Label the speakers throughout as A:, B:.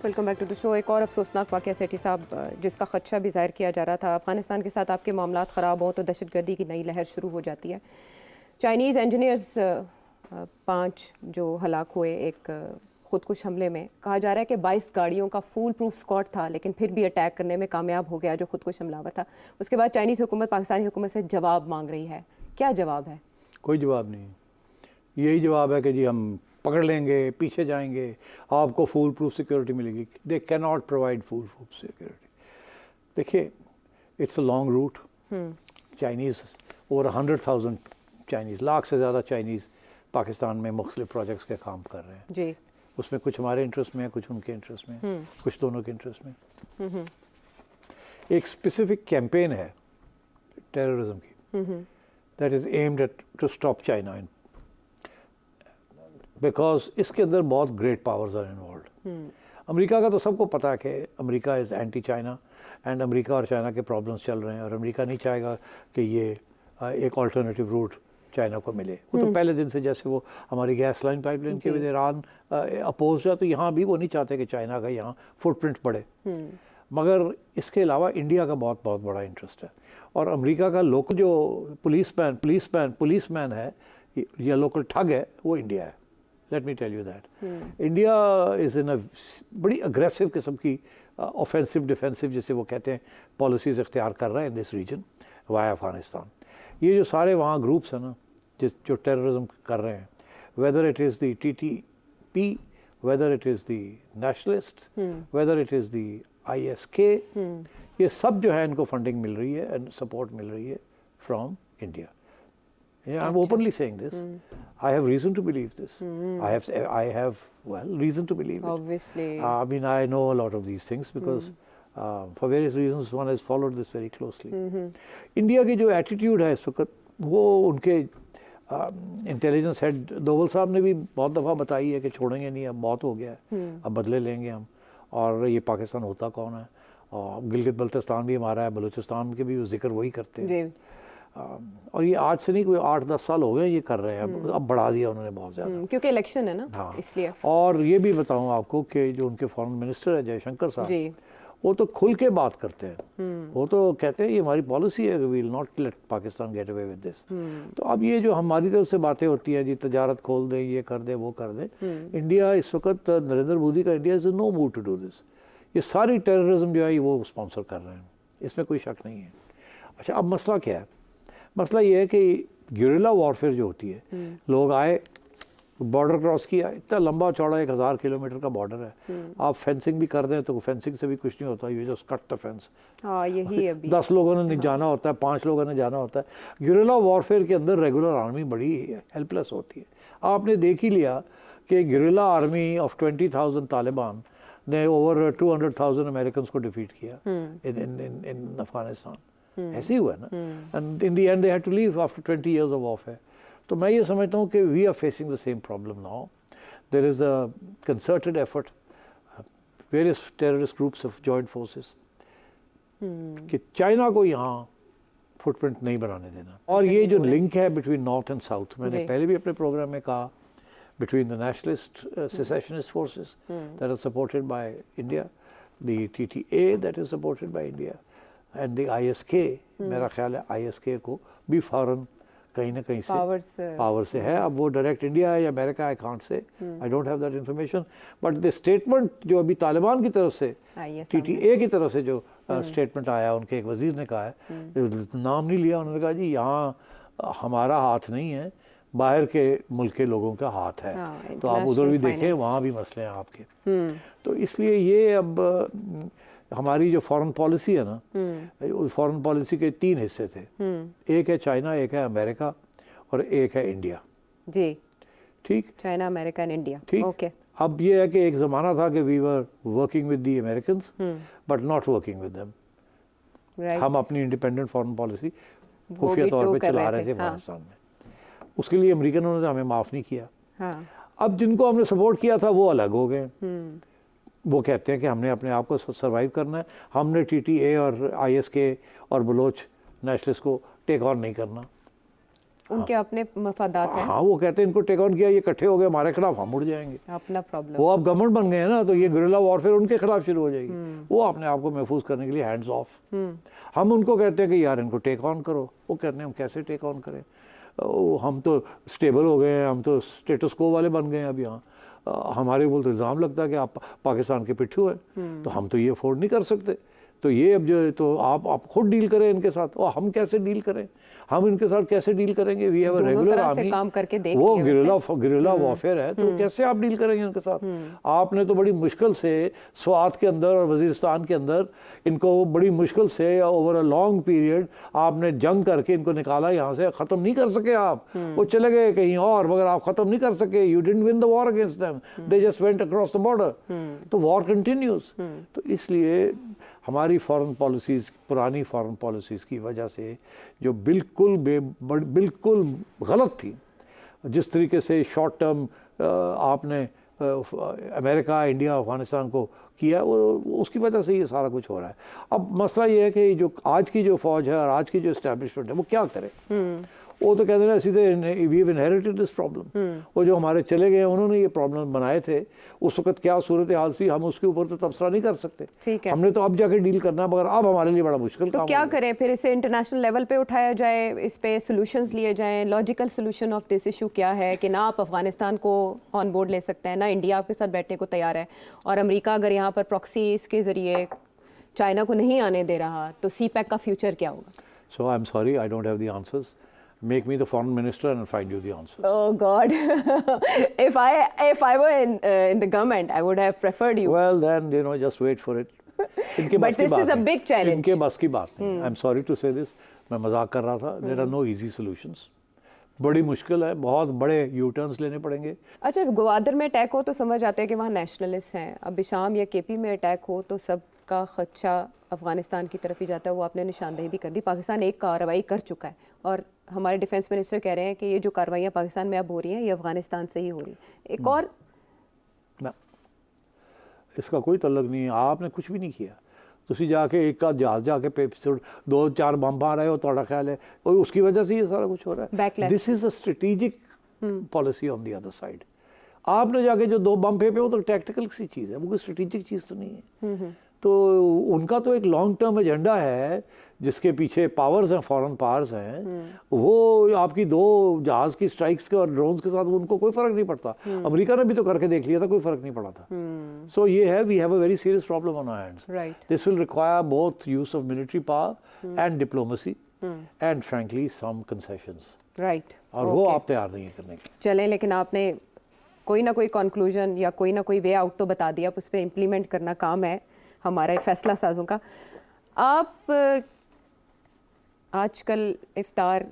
A: Welcome back to the show. एक और अफसोसनाक वाक़या सेठी साहब, जिसका ख़दशा भी ज़ाहिर किया जा रहा था, अफ़गानिस्तान के साथ आपके मामलात ख़राब हों तो दहशतगर्दी की नई लहर शुरू हो जाती है। चाइनीज़ इंजीनियर्स 5 जो हलाक हुए एक ख़ुदकुश हमले में। कहा जा रहा है कि 22 गाड़ियों का फूल प्रूफ स्क्वाड था, लेकिन फिर भी अटैक करने में कामयाब हो गया जो ख़ुदकुश हमलावर था। उसके बाद चाइनीज़ हुकूमत पाकिस्तानी हुकूमत से जवाब मांग रही है। क्या जवाब है? कोई
B: जवाब नहीं। यही जवाब है कि जी हम पकड़ लेंगे, पीछे जाएंगे, आपको फुल प्रूफ सिक्योरिटी मिलेगी। They can not provide full proof security. देखिए, it's a long route. Chinese over 100,000 Chinese, lakh से ज़्यादा चाइनीज़ पाकिस्तान में मुख्तलिफ प्रोजेक्ट्स के काम कर रहे हैं जी। उसमें कुछ हमारे इंटरेस्ट में है, कुछ उनके इंटरेस्ट में, कुछ दोनों के इंटरेस्ट में। एक स्पेसिफिक कैंपेन है टेररिज्म की, that is aimed at to stop China in, because इसके अंदर बहुत great powers are involve. America का तो सबको पता है कि America is anti China and America और चाइना के प्रॉब्लम्स चल रहे हैं और अमेरिका नहीं चाहेगा कि ये एक अल्टरनेटिव रूट चाइना को मिले। वो तो पहले दिन से, जैसे वो हमारी गैस लाइन पाइपलाइन के वजह ईरान अपोज है, तो यहाँ भी वो नहीं चाहते कि चाइना का यहाँ फुटप्रिंट पड़े। मगर इसके अलावा इंडिया का बहुत बहुत बड़ा इंटरेस्ट है और अमेरिका का लोकल जो पुलिसमैन है या लोकल ठग है वो इंडिया है। Let me tell you that India is in a बड़ी अग्रेसिव किस्म की ऑफेंसिव डिफेंसिव जिसे वो कहते हैं पॉलिसीज़ इख्तियार कर रहा है in this region via Afghanistan. ये जो सारे वहाँ ग्रुप्स हैं ना जो टेररिज्म कर रहे हैं, whether it is the TTP, whether it is the nationalist, whether it is the ISK, ये सब जो है इनको फंडिंग मिल रही है एंड सपोर्ट मिल रही है from India. Yeah, I'm openly saying this. I have reason to believe this. I have reason to believe it.
A: Obviously.
B: I mean, I know a lot of these things because for various reasons one has followed this very closely. India की जो attitude है इस वक्त, वो उनके intelligence head Doval साहब ने भी बहुत दफ़ा बताई है कि छोड़ेंगे नहीं, अब बहुत हो गया है, अब बदले लेंगे हम। और ये पाकिस्तान होता कौन है, और गिलगित बल्तिस्तान भी हमारा है, बलूचिस्तान के भी जिक्र वही करते हैं। और ये आज से नहीं, कोई 8-10 साल हो गए ये कर रहे हैं। अब बढ़ा दिया उन्होंने बहुत ज़्यादा,
A: क्योंकि इलेक्शन है ना।
B: हाँ,
A: इसलिए।
B: और ये भी बताऊं आपको कि जो उनके फॉरेन मिनिस्टर है जयशंकर साहब, वो तो खुल के बात करते हैं। वो तो कहते हैं ये हमारी पॉलिसी है, we will not let Pakistan get away with this. तो अब ये जो हमारी तरफ से बातें होती हैं जी, तजारत खोल दें, ये कर दें, वो कर दें, इंडिया इस वक्त नरेंद्र मोदी का India is no mood to do this. ये सारी टेररिज्म जो है वो स्पॉन्सर कर रहे हैं, इसमें कोई शक नहीं है। अच्छा, अब मसला क्या है? मसला ये है कि गेरिल्ला वॉरफेयर जो होती है, लोग आए, बॉर्डर क्रॉस किया, इतना लंबा चौड़ा 1000 किलोमीटर का बॉर्डर है, आप फेंसिंग भी कर दें तो फेंसिंग से भी कुछ नहीं होता, ये जस्ट कट द फेंस।
A: हाँ, यही है।
B: 10 लोगों ने जाना होता है, 5 लोगों ने जाना होता है। गेरिल्ला वॉरफेयर के अंदर रेगुलर आर्मी बड़ी हेल्पलेस होती है। आपने देख ही लिया कि गेरिल्ला आर्मी ऑफ 20,000 तालिबान ने ओवर 200,000 अमेरिकन को डिफीट किया इन अफगानिस्तान। ऐसे ही हुआ ना, and in the end they had to leave after 20 years of warfare. तो मैं ये समझता हूँ कि we are facing the same problem now. There is a concerted effort, various terrorist groups of joint forces, कि चाइना को यहाँ footprint नहीं बनाने देना। और ये जो लिंक है बिटवीन नॉर्थ एंड साउथ, मैंने पहले भी अपने प्रोग्राम में कहा, between the nationalist secessionist forces that are supported by India, the TTA that is supported by India, and the ISK, मेरा ख्याल है ISK को भी फॉरन कहीं ना कहीं से पावर से है। अब वो डायरेक्ट इंडिया है या America, I can't say, I don't have that information, but the statement जो अभी तालिबान की तरफ से, TTA की तरफ से जो स्टेटमेंट आया, उनके एक वजीर ने कहा है, नाम नहीं लिया, उन्होंने कहा जी यहाँ हमारा हाथ नहीं है, बाहर के मुल्क के लोगों का हाथ है। तो आप उधर भी देखें, वहाँ भी मसले हैं आपके। तो इसलिए ये अब हमारी जो फॉरेन पॉलिसी है ना, उस फॉरेन पॉलिसी के 3 हिस्से थे, एक है चाइना, एक है अमेरिका और एक है इंडिया।
A: जी
B: ठीक,
A: चाइना, अमेरिका एंड इंडिया।
B: ठीक, ओके। अब ये है कि एक ज़माना था कि we were working with the Americans but not working with them. हम अपनी इंडिपेंडेंट फॉरेन पॉलिसी खुफिया तौर पर चला रहे थे अफगानिस्तान में। उसके लिए अमेरिकनों ने हमें माफ़ नहीं किया।
A: हाँ।
B: अब जिनको हमने सपोर्ट किया था वो अलग हो गए। वो कहते हैं कि हमने अपने आप को सर्वाइव करना है, हमने TTA और ISK और बलोच नेशनलिस्ट को टेक ऑन नहीं करना।
A: उनके अपने मफादात हैं।
B: हाँ, वो कहते हैं इनको टेक ऑन किया, ये इकट्ठे हो गए हमारे खिलाफ, हम उड़ जाएंगे।
A: अपना प्रॉब्लम।
B: वो अब गवर्नमेंट बन गए हैं ना, तो ये गुरिल्ला वॉरफेयर उनके खिलाफ शुरू हो जाएगी। वो अपने आप को महफूज करने के लिए हैंड्स ऑफ। हम उनको कहते हैं कि यार इनको टेक ऑन करो, वो कहते हैं हम कैसे टेक ऑन करें, हम तो स्टेबल हो गए हैं, हम तो स्टेटस को वाले बन गए हैं अब यहाँ। हमारे बोलते इल्ज़ाम लगता है कि आप पाकिस्तान के पिट्ठू हैं, तो हम तो ये अफोर्ड नहीं कर सकते। तो ये अब जो तो आप खुद डील करें इनके साथ, और हम कैसे डील करें, हम इनके साथ कैसे डील करेंगे? We have a regular army,
A: काम करके देख
B: वो गुरिल्ला वॉरफेयर है, तो कैसे आप डील करेंगे उनके साथ? आपने तो बड़ी मुश्किल से स्वात के अंदर और वजीरिस्तान के अंदर इनको बड़ी मुश्किल से ओवर अ लॉन्ग पीरियड आपने जंग करके इनको निकाला यहाँ से। ख़त्म नहीं कर सके आप, वो चले गए कहीं और, मगर आप ख़त्म नहीं कर सके। You didn't win the war against them, they just went across the border. तो वॉर कंटिन्यूज। तो इसलिए हमारी फॉरेन पॉलिसीज़, पुरानी फॉरेन पॉलिसीज़ की वजह से जो बिल्कुल गलत थी, जिस तरीके से शॉर्ट टर्म आपने अमेरिका, इंडिया, अफगानिस्तान को किया, वो उसकी वजह से ये सारा कुछ हो रहा है। अब मसला ये है कि जो आज की जो फ़ौज है और आज की जो इस्टेब्लिशमेंट है वो क्या करे? वो तो कहते हैं सीधे we have inherited this problem. वो जो हमारे चले गए उन्होंने ये प्रॉब्लम बनाए थे, उस वक्त क्या सूरत हाल थी, हम उसके ऊपर तो तबसरा नहीं कर सकते।
A: ठीक है,
B: हमने तो अब जाके डील करना, मगर अब हमारे लिए बड़ा मुश्किल
A: तो
B: काम
A: क्या करें फिर? इसे इंटरनेशनल लेवल पे उठाया जाए, इस पे सॉल्यूशंस लिए जाएं। Logical solution of this issue क्या है कि ना आप अफगानिस्तान को ऑन बोर्ड ले सकते हैं, ना इंडिया आपके साथ बैठने को तैयार है, और अमेरिका अगर यहाँ पर प्रॉक्सीज के जरिए चाइना को नहीं आने दे रहा, तो CPEC का फ्यूचर क्या होगा?
B: So I'm sorry, I don't have the answers. Make me the foreign minister and I'll find you the answers.
A: Oh God! if I were in the government, I would have preferred you.
B: Well, then just wait for it. इनके
A: But this is a big challenge.
B: इनके बस की बात नहीं। I'm sorry to say this. मैं मजाक कर रहा था। There are no easy solutions. बड़ी मुश्किल है, बहुत बड़े U-turns लेने पड़ेंगे।
A: अच्छा, ग्वादर में अटैक हो तो समझ आते हैं कि वहाँ नेशनलिस्ट हैं। अब बिशाम या KP में अटैक हो तो सबका खदशा अफगानिस्तान की तरफ ही जाता है। वो आपने निशानदेही भी कर दी। पाकिस्तान एक कार्रवाई कर चुका है और हमारे डिफेंस मिनिस्टर कह रहे हैं कि ये जो कार्रवाइयाँ पाकिस्तान में अब हो रही हैं, ये अफगानिस्तान से ही हो रही है। एक और
B: ना, इसका कोई तल्लुक नहीं है। आपने कुछ भी नहीं किया। ਤੁਸੀਂ जाके एक का जहाज जाके 2-4 बम आ रहे हो, ਤੁਹਾਡਾ ख्याल है और उसकी वजह से ये सारा कुछ हो रहा है। This is a strategic policy on the other side. आपने जाके जो 2 बम फेंके वो तो टैक्टिकल सी चीज़ है, वो कोई स्ट्रेटेजिक चीज़ तो नहीं है। तो उनका तो एक लॉन्ग टर्म एजेंडा है जिसके पीछे पावर्स हैं, फॉरेन पावर्स हैं। वो आपकी 2 जहाज़ की स्ट्राइक्स के और ड्रोन्स के साथ उनको कोई फ़र्क नहीं पड़ता। अमेरिका ने भी तो करके देख लिया था, कोई फ़र्क नहीं पड़ा था। सो ये है, we have a very serious problem on our hands. This will require both use of military power and diplomacy and frankly some concessions.
A: Right,
B: और वो आप तैयार नहीं है करने के।
A: चलें, लेकिन आपने कोई ना कोई कंक्लूजन या कोई ना कोई वे आउट तो बता दिया। अब उस पर इम्प्लीमेंट करना काम है हमारा फैसला साजों का। आप आजकल इफ्तार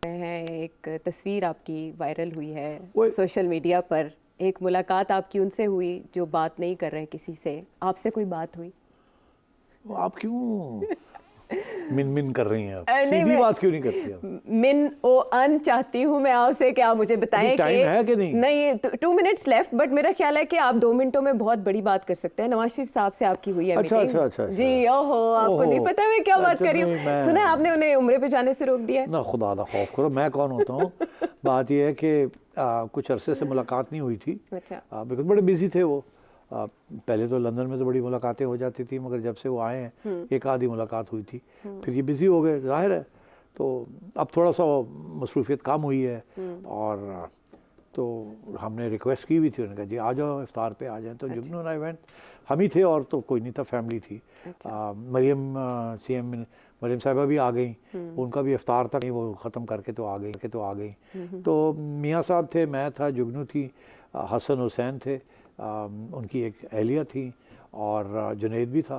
A: में हैं, एक तस्वीर आपकी वायरल हुई है सोशल मीडिया पर। एक मुलाकात आपकी उनसे हुई जो बात नहीं कर रहे किसी से। आपसे कोई बात हुई?
B: आप क्यों मिन कर रही हैं? आप सीधी बात क्यों नहीं करती आप?
A: मिन ओ अन चाहती हूँ मैं आपसे कि आप मुझे बताएं
B: टाइम है कि नहीं?
A: नहीं, 2 मिनट्स लेफ्ट, बट मेरा ख्याल है कि आप 2 मिनटों में बहुत बड़ी बात कर सकते हैं। नवाज शरीफ साहब से आपकी हुई है मीटिंग।
B: अच्छा।
A: जी, ओहो, आपको नहीं पता मैं क्या बात कर रही हूँ। सुना आपने उन्हें उम्रे पे जाने से रोक दिया है?
B: ना, खुदा ना खौफ करो, मैं कौन होता हूँ। बात यह है कि कुछ अरसे से मुलाकात नहीं हुई थी।
A: अच्छा,
B: बिल्कुल बड़े बिजी थे वो। पहले तो लंदन में तो बड़ी मुलाकातें हो जाती थी, मगर जब से वो आए हैं एक आधी मुलाकात हुई थी। फिर ये बिज़ी हो गए, जाहिर है। तो अब थोड़ा सा मसरूफियत कम हुई है, और तो हमने रिक्वेस्ट की भी थी। उन्होंने कहा जी आ जाओ, इफ्तार पे आ जाएं। तो जुगनू आई वेंट, हम ही थे और तो कोई नहीं था, फैमिली थी। मरियम CM मरियम साहिबा भी आ गई, उनका भी इफ्तार था, वो ख़त्म करके तो आ गई। तो मियाँ साहब थे, मैं था, जुगनू थी, हसन हुसैन थे, उनकी एक अहलिया थी, और जुनैद भी था,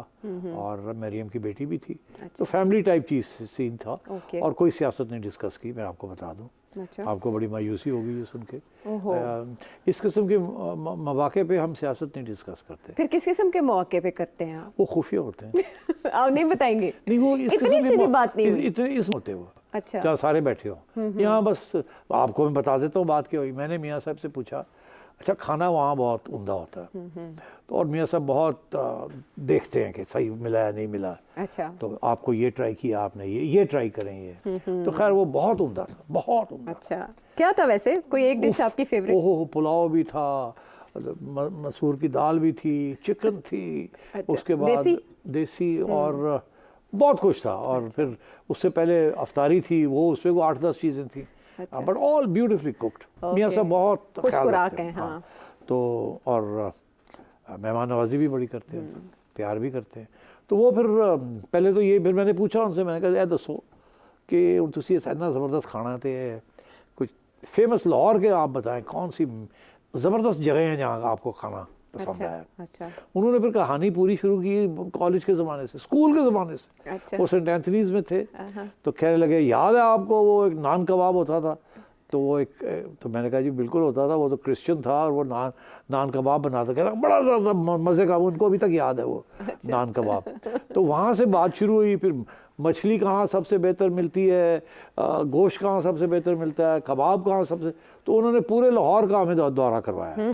B: और मरियम की बेटी भी थी। तो फैमिली टाइप चीज़ सीन था, और कोई सियासत नहीं डिस्कस की, मैं आपको बता दूं। आपको बड़ी मायूसी होगी ये सुन के। इस किस्म के मौके पे हम सियासत नहीं डिस्कस करते।
A: फिर किस किस्म के मौके पे करते हैं आप?
B: वो खुफिया होते हैं।
A: आप नहीं बताएंगे?
B: नहीं, वो
A: इतनी सी भी बात नहीं हुई।
B: इतने इस होते वो।
A: अच्छा,
B: जहाँ सारे बैठे हो यहाँ, बस आपको मैं बता देता हूँ बात क्या हुई। मैंने मियाँ साहब से पूछा अच्छा खाना वहाँ बहुत उम्दा होता है। तो और मियाँ साहब बहुत देखते हैं कि सही मिला है नहीं मिला।
A: अच्छा।
B: तो आपको ये ट्राई किया आपने, ये ट्राई करें ये। तो खैर वो बहुत उम्दा था, बहुत उम्दा।
A: अच्छा, क्या था वैसे, कोई एक डिश आपकी फेवरेट?
B: ओहो, पुलाव भी था, मसूर की दाल भी थी, चिकन थी।
A: अच्छा,
B: उसके बाद देसी और बहुत कुछ था। और फिर उससे पहले अफ्तारी थी, वो उसमें को 8-10 चीज़ें थी, बट ऑल ब्यूटीफुली कुक्ड। मियाँ साहब बहुत
A: खुश
B: ख्याल
A: खुराक
B: रखते
A: हैं। हाँ।
B: तो और मेहमान नवाजी भी बड़ी करते हैं, प्यार भी करते हैं। तो वो फिर पहले तो ये, फिर मैंने पूछा उनसे, मैंने कहा दसो कि हूँ तुसी इन्ना ज़बरदस्त खाना तो कुछ फेमस लाहौर के आप बताएं कौन सी ज़बरदस्त जगह हैं जहाँ आपको खाना पसंद आया।
A: अच्छा।
B: उन्होंने फिर कहानी पूरी शुरू की कॉलेज के ज़माने से, स्कूल के ज़माने से।
A: अच्छा।
B: वो सेंट एंथनीज़ में थे। तो कहने लगे याद है आपको वो एक नान कबाब होता था? तो वो एक, तो मैंने कहा जी बिल्कुल होता था, वो तो क्रिश्चियन था और वो नान कबाब बनाता। कह रहा बड़ा ज़्यादा मज़े का, उनको अभी तक याद है वो नान कबाब। तो वहाँ से बात शुरू हुई। फिर मछली कहाँ सबसे बेहतर मिलती है, गोश्त कहाँ सबसे बेहतर मिलता है, कबाब कहाँ सबसे। तो उन्होंने पूरे लाहौर का हमें दौरा करवाया।